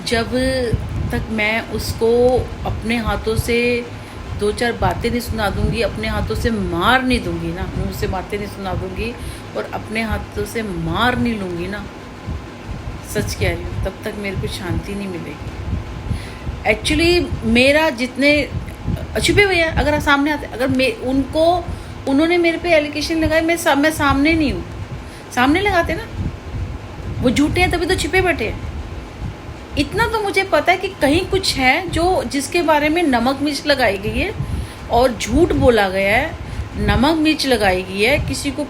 जब तक मैं उसको अपने हाथों से दो चार बातें नहीं सुना दूंगी, अपने हाथों से मार नहीं दूंगी ना, मुंह से बातें नहीं सुना दूंगी और अपने हाथों से मार नहीं लूँगी ना, सच कह रही हूँ, तब तक मेरे को शांति नहीं मिलेगी। एक्चुअली मेरा जितने छुपे हुए हैं, अगर सामने आते, अगर मैं उनको, उन्होंने मेरे पे एलिगेशन लगाए, मैं सामने नहीं हूँ, सामने लगाते ना, वो झूठे हैं तभी तो छिपे बैठे हैं। इतना तो मुझे पता है कि कहीं कुछ है जो जिसके बारे में नमक मिर्च लगाई गई है और झूठ बोला गया है, नमक मिर्च लगाई गई है, किसी को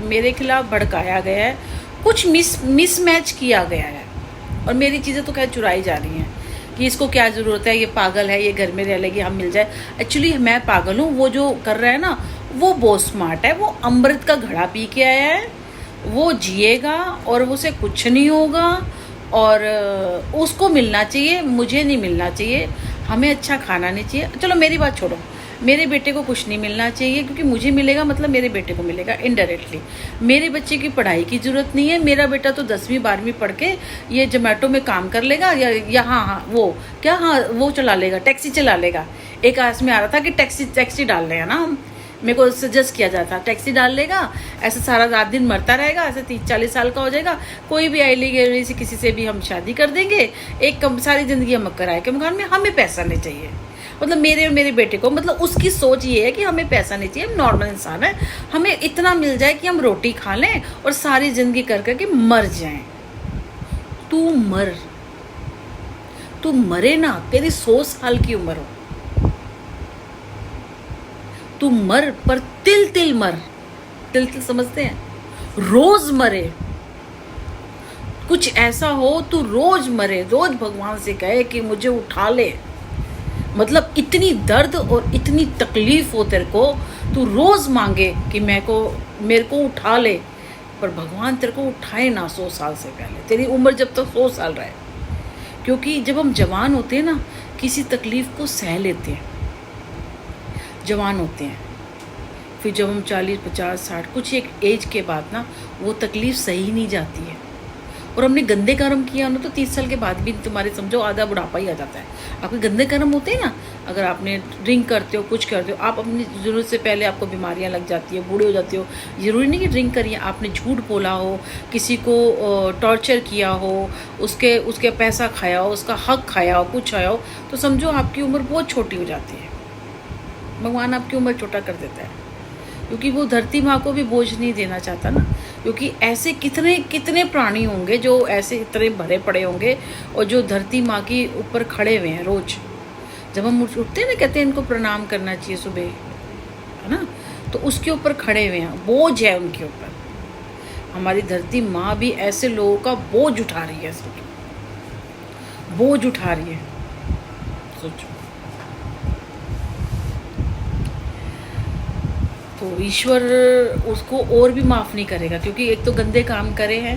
मेरे खिलाफ भड़काया गया है, कुछ मिसमैच किया गया है और मेरी चीज़ें तो खैर चुराई जा रही हैं कि इसको क्या ज़रूरत है, ये पागल है, ये घर में रह लेगी, हम मिल जाए। एक्चुअली मैं पागल हूँ, वो जो कर रहा है ना वो बहुत स्मार्ट है, वो अमृत का घड़ा पी के आया है, वो जिएगा और उसे कुछ नहीं होगा और उसको मिलना चाहिए, मुझे नहीं मिलना चाहिए, हमें अच्छा खाना नहीं चाहिए। चलो मेरी बात छोड़ो, मेरे बेटे को कुछ नहीं मिलना चाहिए क्योंकि मुझे मिलेगा मतलब मेरे बेटे को मिलेगा इनडायरेक्टली। मेरे बच्चे की पढ़ाई की ज़रूरत नहीं है, मेरा बेटा तो 10वीं 12वीं पढ़ के ये जोमेटो में काम कर लेगा या हाँ वो क्या, हाँ वो चला लेगा, टैक्सी चला लेगा। एक आस में आ रहा था कि टैक्सी डाल रहे हैं ना हम, मेरे को सजेस्ट किया जाता, टैक्सी डाल लेगा, ऐसे सारा रात दिन मरता रहेगा, ऐसे 30-40 साल का हो जाएगा, कोई भी आईली गेली से किसी से भी हम शादी कर देंगे, एक सारी ज़िंदगी हम किराए के मकान में, हमें पैसा नहीं चाहिए। मतलब मेरे और मेरे बेटे को, मतलब उसकी सोच ये है कि हमें पैसा नहीं चाहिए, हम नॉर्मल इंसान है, हमें इतना मिल जाए कि हम रोटी खा लें और सारी ज़िंदगी कर करके मर जाएं। तू मरे ना, तेरी 100 साल की उम्र हो, तू मर, पर तिल तिल मर, तिल तिल समझते हैं, रोज मरे, कुछ ऐसा हो तू रोज मरे, रोज भगवान से कहे कि मुझे उठा ले, मतलब इतनी दर्द और इतनी तकलीफ हो तेरे को, तू रोज मांगे कि मेरे को उठा ले, पर भगवान तेरे को उठाए ना 100 साल से पहले, तेरी उम्र जब तक 100 साल रहे। क्योंकि जब हम जवान होते हैं ना, किसी तकलीफ को सह लेते हैं, जवान होते हैं, फिर जब हम 40, 50, 60 कुछ एक एज के बाद ना वो तकलीफ़ सही नहीं जाती है और हमने गंदे कर्म किया ना, तो 30 साल के बाद भी तुम्हारे समझो आधा बुढ़ापा ही आ जाता है। आपके गंदे कर्म होते हैं ना, अगर आपने ड्रिंक करते हो, कुछ करते हो, आप अपनी ज़रूरत से पहले आपको बीमारियां लग जाती है, बूढ़े हो जाते हो। ज़रूरी नहीं कि ड्रिंक करिए, आपने झूठ बोला हो, किसी को टॉर्चर किया हो, उसके पैसा खाया हो, उसका हक खाया हो, कुछ खाया हो, तो समझो आपकी उम्र बहुत छोटी हो जाती है, भगवान आपकी उम्र छोटा कर देता है, क्योंकि वो धरती माँ को भी बोझ नहीं देना चाहता ना। क्योंकि ऐसे कितने कितने प्राणी होंगे जो ऐसे इतने भरे पड़े होंगे और जो धरती माँ के ऊपर खड़े हुए हैं रोज। जब हम उठते हैं ना, कहते हैं इनको प्रणाम करना चाहिए सुबह, है ना, तो उसके ऊपर खड़े हुए हैं, बोझ है उनके ऊपर। हमारी धरती माँ भी ऐसे लोगों का बोझ उठा रही है, बोझ उठा रही है, सोचो। तो ईश्वर उसको और भी माफ़ नहीं करेगा, क्योंकि एक तो गंदे काम करे हैं,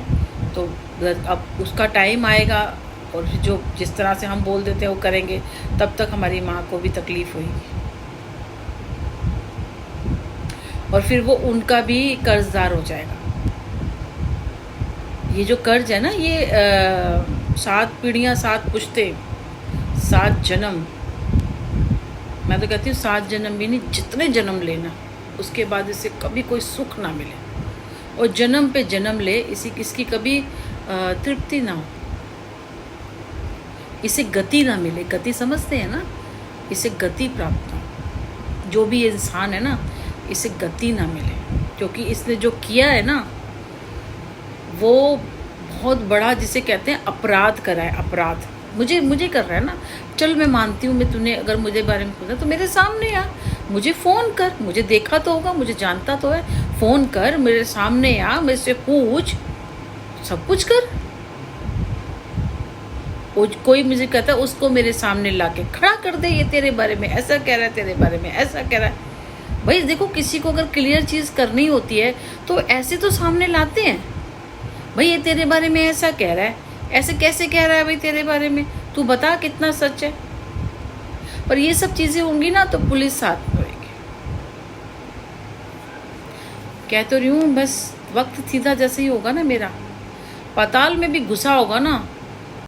तो अब उसका टाइम आएगा और जो जिस तरह से हम बोल देते हैं वो करेंगे, तब तक हमारी माँ को भी तकलीफ़ होगी और फिर वो उनका भी कर्जदार हो जाएगा। ये जो कर्ज है ना, ये 7 पीढ़ियाँ, 7 पुश्ते, 7 जन्म, मैं तो कहती हूँ 7 जन्म भी नहीं, जितने जन्म लेना, उसके बाद इसे कभी कोई सुख ना मिले और जन्म पे जन्म ले, इसकी कभी तृप्ति ना हो, इसे गति ना मिले। गति समझते हैं ना, इसे गति प्राप्त हो, जो भी इंसान है ना, इसे गति ना मिले, क्योंकि इसने जो किया है ना वो बहुत बड़ा, जिसे कहते हैं अपराध करा है। अपराध मुझे कर रहा है ना, चल मैं मानती हूँ, मैं तूने अगर मुझे बारे में पूछा तो मेरे सामने आ, मुझे फ़ोन कर, मुझे देखा तो होगा, मुझे जानता तो है, फ़ोन कर, मेरे सामने आ, मेरे से पूछ, सब कुछ कर। कोई मुझे कहता है उसको मेरे सामने लाके खड़ा कर दे, ये तेरे बारे में ऐसा कह रहा है, तेरे बारे में ऐसा कह रहा है। भाई देखो, किसी को अगर क्लियर चीज़ करनी होती है तो ऐसे तो सामने लाते हैं, भाई ये तेरे बारे में ऐसा कह रहा है, ऐसे कैसे कह रहा है भाई तेरे बारे में, तू बता कितना सच है। पर ये सब चीज़ें होंगी ना तो पुलिस साथ में होगी। कह तो रही हूँ, बस वक्त सीधा जैसे ही होगा ना, मेरा पाताल में भी घुसा होगा ना,